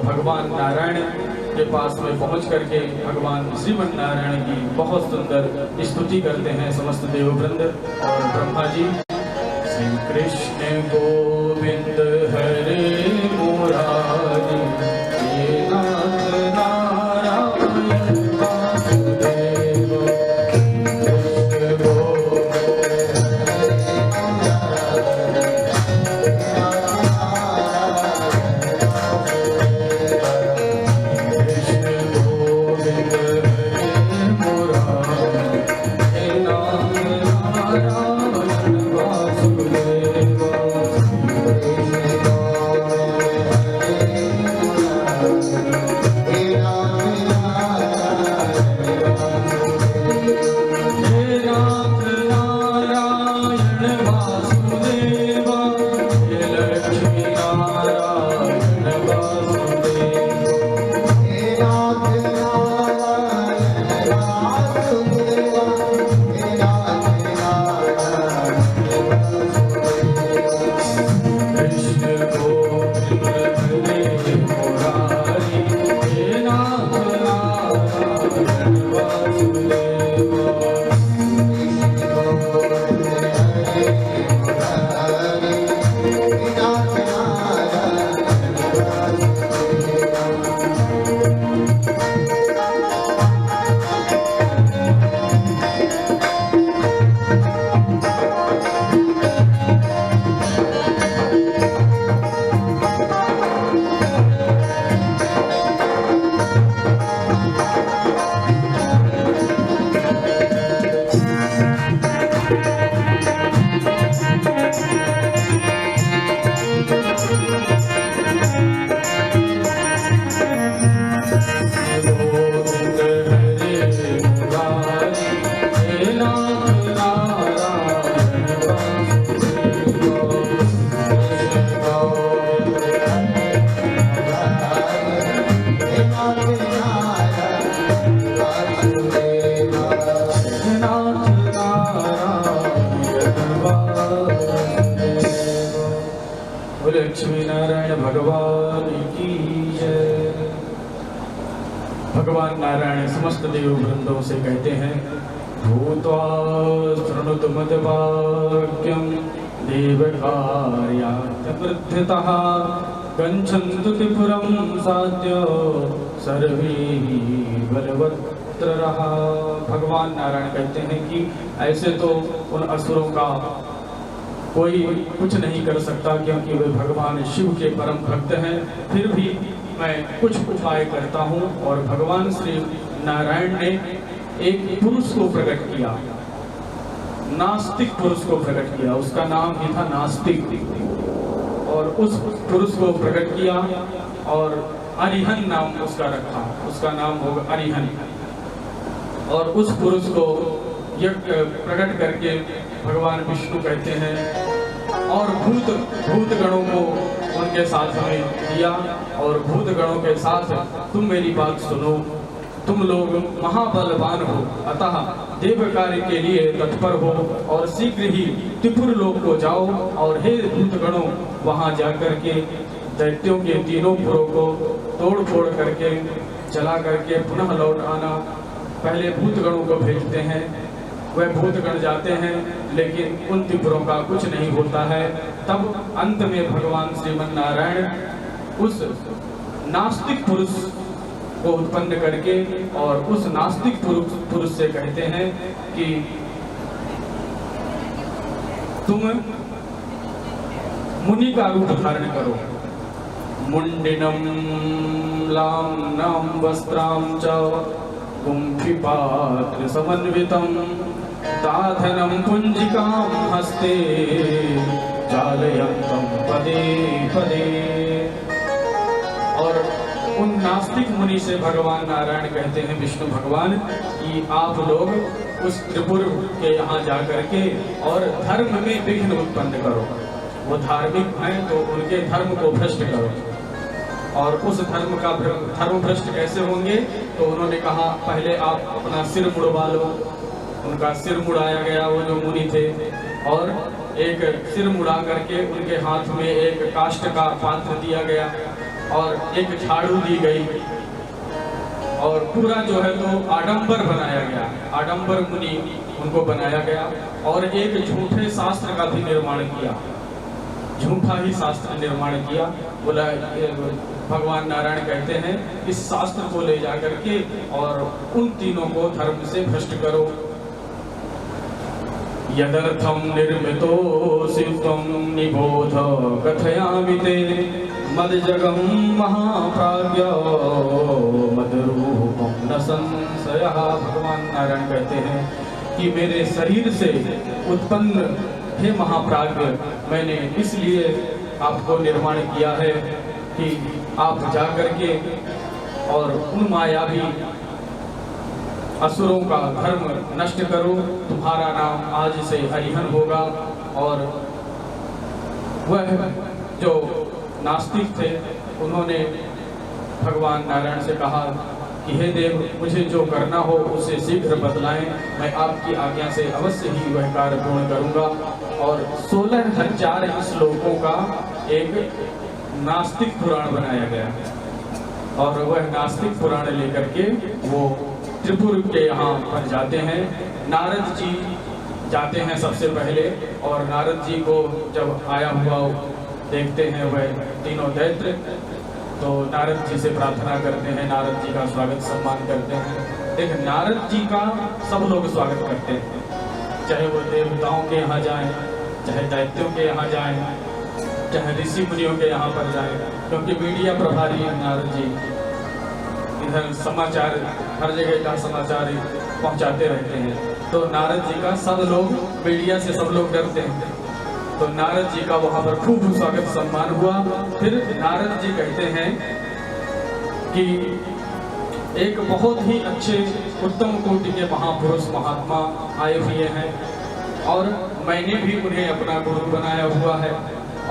भगवान नारायण के पास में पहुंच करके भगवान श्रीमन नारायण की बहुत सुंदर स्तुति करते हैं समस्त देववृंद और ब्रह्मा जी। श्री कृष्ण गोविंद हरे मुरारी, हे नाथ नारायण वासुदेव। कृष्ण गोविंद हरे मुरारी, हे नाथ नारायण वासुदेव। लक्ष्मी नारायण भगवान की जय। भगवान नारायण समस्त देव वृंदों से कहते हैं, भूत्वा शृणुतु मद्वाक्यं देवकार्यार्थवृद्धितः गच्छन्तु त्रिपुरं साद्यो सर्वे बलवत्ररः। भगवान नारायण कहते हैं कि ऐसे तो उन असुरों का कोई कुछ नहीं कर सकता, क्योंकि वे भगवान शिव के परम भक्त हैं। फिर भी मैं कुछ उपाय करता हूँ। और भगवान श्री नारायण ने एक पुरुष को प्रकट किया, नास्तिक पुरुष को प्रकट किया, उसका नाम ही था नास्तिक। और उस पुरुष को प्रकट किया और अरिहन नाम उसका रखा, उसका नाम होगा अरिहन। और उस पुरुष को प्रकट करके भगवान विष्णु कहते हैं, और भूत गणों को उनके साथ में दिया। और भूत गणों के साथ, तुम मेरी बात सुनो, तुम लोग महाबलवान हो, अतः देव कार्य के लिए तत्पर हो और शीघ्र ही त्रिपुर लोक को जाओ। और हे भूत गणों, वहां जाकर के दैत्यों के तीनों पुरों को तोड़ फोड़ करके जला करके पुनः लौट आना। पहले भूत गणों को भेजते हैं, वह भूतगण जाते हैं, लेकिन उन त्रिपुरों का कुछ नहीं होता है। तब अंत में भगवान श्रीमन नारायण उस नास्तिक पुरुष को उत्पन्न करके और उस नास्तिक पुरुष से कहते हैं कि तुम मुनि का रूप धारण करो। मुंडिनम लाम्नाम वस्त्राम च कुंभिपात्र समन्वितम दाधनम पुंजिकाम हस्ते चालयन्तम पदे पदे। और उन नास्तिक मुनि से भगवान नारायण कहते हैं, विष्णु भगवान, कि आप लोग उस त्रिपुर के यहाँ जाकर के और धर्म में विघ्न उत्पन्न करो। वो धार्मिक हैं तो उनके धर्म को भ्रष्ट करो। और उस धर्म भ्रष्ट कैसे होंगे? तो उन्होंने कहा, पहले आप अपना सिर मुड़वा लो। उनका सिर मुड़ाया गया, वो जो मुनि थे, और एक सिर मुड़ा करके उनके हाथ में एक काष्ठ का पात्र दिया गया। और एक झाड़ू दी गई और पूरा जो है तो आडंबर बनाया गया, आडंबर मुनि उनको बनाया गया और एक झूठे शास्त्र का भी निर्माण किया, झूठा ही शास्त्र निर्माण किया। बोला भगवान नारायण कहते हैं इस शास्त्र को ले जा करके और उन तीनों को धर्म से भ्रष्ट करो। यदर्थम निर्मितोऽसि त्वं निबोध कथयामि ते मदजगं महाप्राज्ञो मदरूपं न संशयः। भगवान नारायण कहते हैं कि मेरे शरीर से उत्पन्न हे महाप्राज्ञ, मैंने इसलिए आपको निर्माण किया है कि आप जा करके और उन मायावी असुरों का धर्म नष्ट करो। तुम्हारा नाम आज से हरिहर होगा। और वह जो नास्तिक थे उन्होंने भगवान नारायण से कहा कि हे देव, मुझे जो करना हो उसे शीघ्र बतलाएं, मैं आपकी आज्ञा से अवश्य ही वह कार्य पूर्ण करूंगा। और 16,000 श्लोकों का एक नास्तिक पुराण बनाया गया और वह नास्तिक पुराण लेकर के वो त्रिपुर के यहाँ पर जाते हैं। नारद जी जाते हैं सबसे पहले और नारद जी को जब आया हुआ देखते हैं वह तीनों दैत्य, तो नारद जी से प्रार्थना करते हैं, नारद जी का स्वागत सम्मान करते हैं। देख, नारद जी का सब लोग स्वागत करते हैं, चाहे वो देवताओं के यहाँ जाएं, चाहे दैत्यों के यहाँ जाएं, चाहे ऋषि मुनियों के यहाँ पर जाएं, क्योंकि मीडिया प्रभारी है नारद जी। इधर समाचार, हर जगह का समाचार पहुंचाते रहते हैं, तो नारद जी का सब लोग, मीडिया से सब लोग डरते हैं। तो नारद जी का वहां पर खूब स्वागत सम्मान हुआ। फिर नारद जी कहते हैं कि एक बहुत ही अच्छे उत्तम कोटि के महापुरुष महात्मा आए हुए हैं और मैंने भी उन्हें अपना गुरु बनाया हुआ है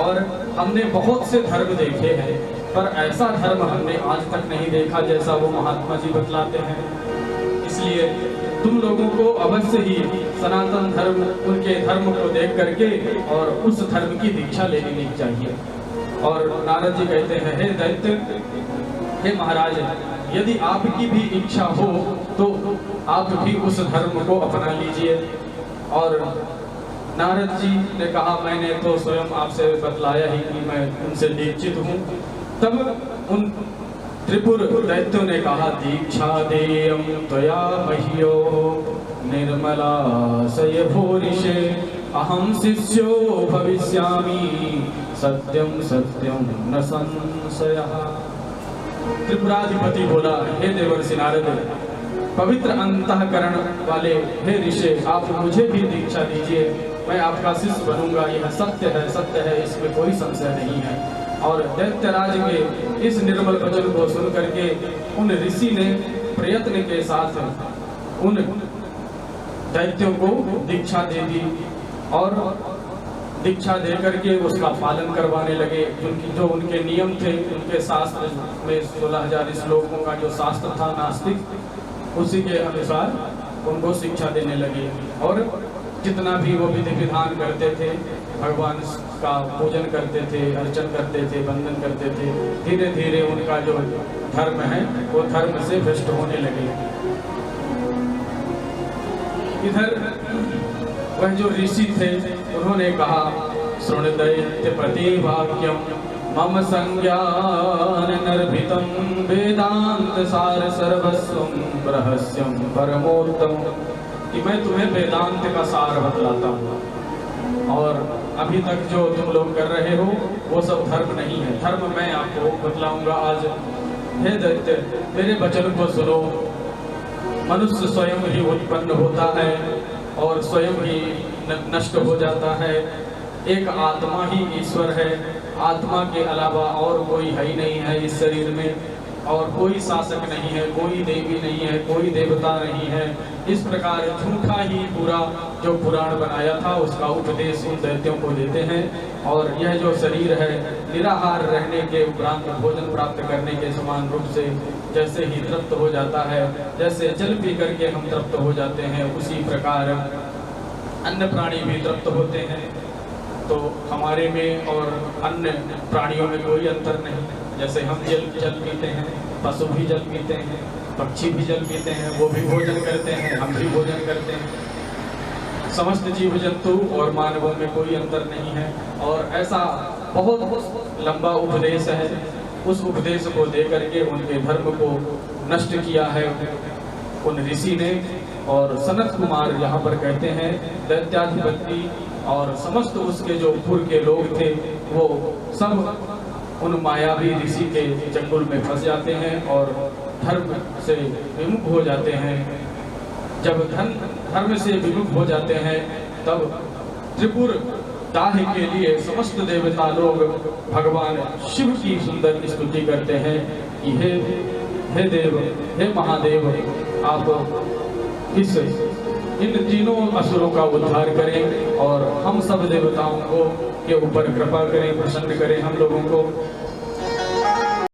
और हमने बहुत से धर्म देखे हैं, पर ऐसा धर्म हमने आज तक नहीं देखा जैसा वो महात्मा जी बतलाते हैं। इसलिए तुम लोगों को अवश्य ही सनातन धर्म, उनके धर्म को देख करके और उस धर्म की दीक्षा ले लेनी चाहिए। और नारद जी कहते हैं, हे दैत्य, हे महाराज, यदि आपकी भी इच्छा हो तो आप भी उस धर्म को अपना लीजिए। और नारद जी ने कहा, मैंने तो स्वयं आपसे बतलाया ही कि मैं उनसे दीक्षित हूँ। तब उन त्रिपुर दैत्यों ने कहा, दीक्षा देयं त्वया मह्यो निर्मला सय भूरिशे अहम शिष्यो भविष्यामि सत्यम सत्यम न संशयः। त्रिपुराधिपति बोला, हे देवर्षि नारद, पवित्र अंतःकरण वाले हे ऋषि, आप मुझे भी दीक्षा दीजिए, मैं आपका शिष्य बनूंगा, यह सत्य है, इसमें कोई संशय नहीं है। और दैत्यराज के इस निर्मल वचन को सुन करके उन ऋषि ने प्रयत्न के साथ उन दैत्यों को दीक्षा दे दी और दीक्षा दे करके उसका पालन करवाने लगे। जो उनके नियम थे, उनके शास्त्र में 16,000 श्लोकों का जो शास्त्र था नास्तिक, उसी के अनुसार उनको शिक्षा देने लगे। और जितना भी वो विधि विधान करते थे, भगवान का पूजन करते थे, अर्चन करते थे, वंदन करते थे, धीरे धीरे उनका जो धर्म है वो धर्म से भ्रष्ट होने लगे। इधर वह जो ऋषि थे उन्होंने कहा, शृणु दैत्यपते वाक्यम मम संज्ञान नर्भितं वेदांत सार सर्वस्वं रहस्यं परमोत्तम, कि मैं तुम्हें वेदांत का सार बतलाता हूँ और अभी तक जो तुम लोग कर रहे हो वो सब धर्म नहीं है, धर्म मैं आपको बतलाऊंगा आज। हे दैत्य, मेरे वचन को सुनो। मनुष्य स्वयं ही उत्पन्न होता है और स्वयं ही नष्ट हो जाता है। एक आत्मा ही ईश्वर है, आत्मा के अलावा और कोई है ही नहीं है इस शरीर में, और कोई शासक नहीं है, कोई देवी नहीं है, कोई देवता नहीं है। इस प्रकार झूठा ही पूरा जो पुराण बनाया था उसका उपदेश उन दैत्यों को देते हैं। और यह जो शरीर है निराहार रहने के उपरांत भोजन प्राप्त करने के समान रूप से जैसे ही तृप्त हो जाता है, जैसे जल पी करके हम तृप्त हो जाते हैं, उसी प्रकार अन्य प्राणी भी तृप्त होते हैं। तो हमारे में और अन्य प्राणियों में कोई अंतर नहीं। जैसे हम जल पीते हैं, पशु भी जल पीते हैं, पक्षी भी जल पीते हैं, वो भी भोजन करते हैं, हम भी भोजन करते हैं। समस्त जीव जंतु और मानवों में कोई अंतर नहीं है। और ऐसा बहुत लंबा उपदेश है, उस उपदेश को दे करके उनके धर्म को नष्ट किया है उन ऋषि ने। और सनत कुमार यहाँ पर कहते हैं दैत्याधिपति और समस्त उसके जो पूर्व के लोग थे वो सब उन मायावी ऋषि के चंगुल में फंस जाते हैं और धर्म से विमुख हो जाते हैं। जब धर्म से विमुख हो जाते हैं तब त्रिपुर दाह के लिए समस्त देवता लोग भगवान शिव की सुंदर स्तुति करते हैं कि हे देव, हे महादेव, आप इन तीनों असुरों का उद्धार करें और हम सब देवताओं को के ऊपर कृपा करें, प्रसन्न करें हम लोगों को।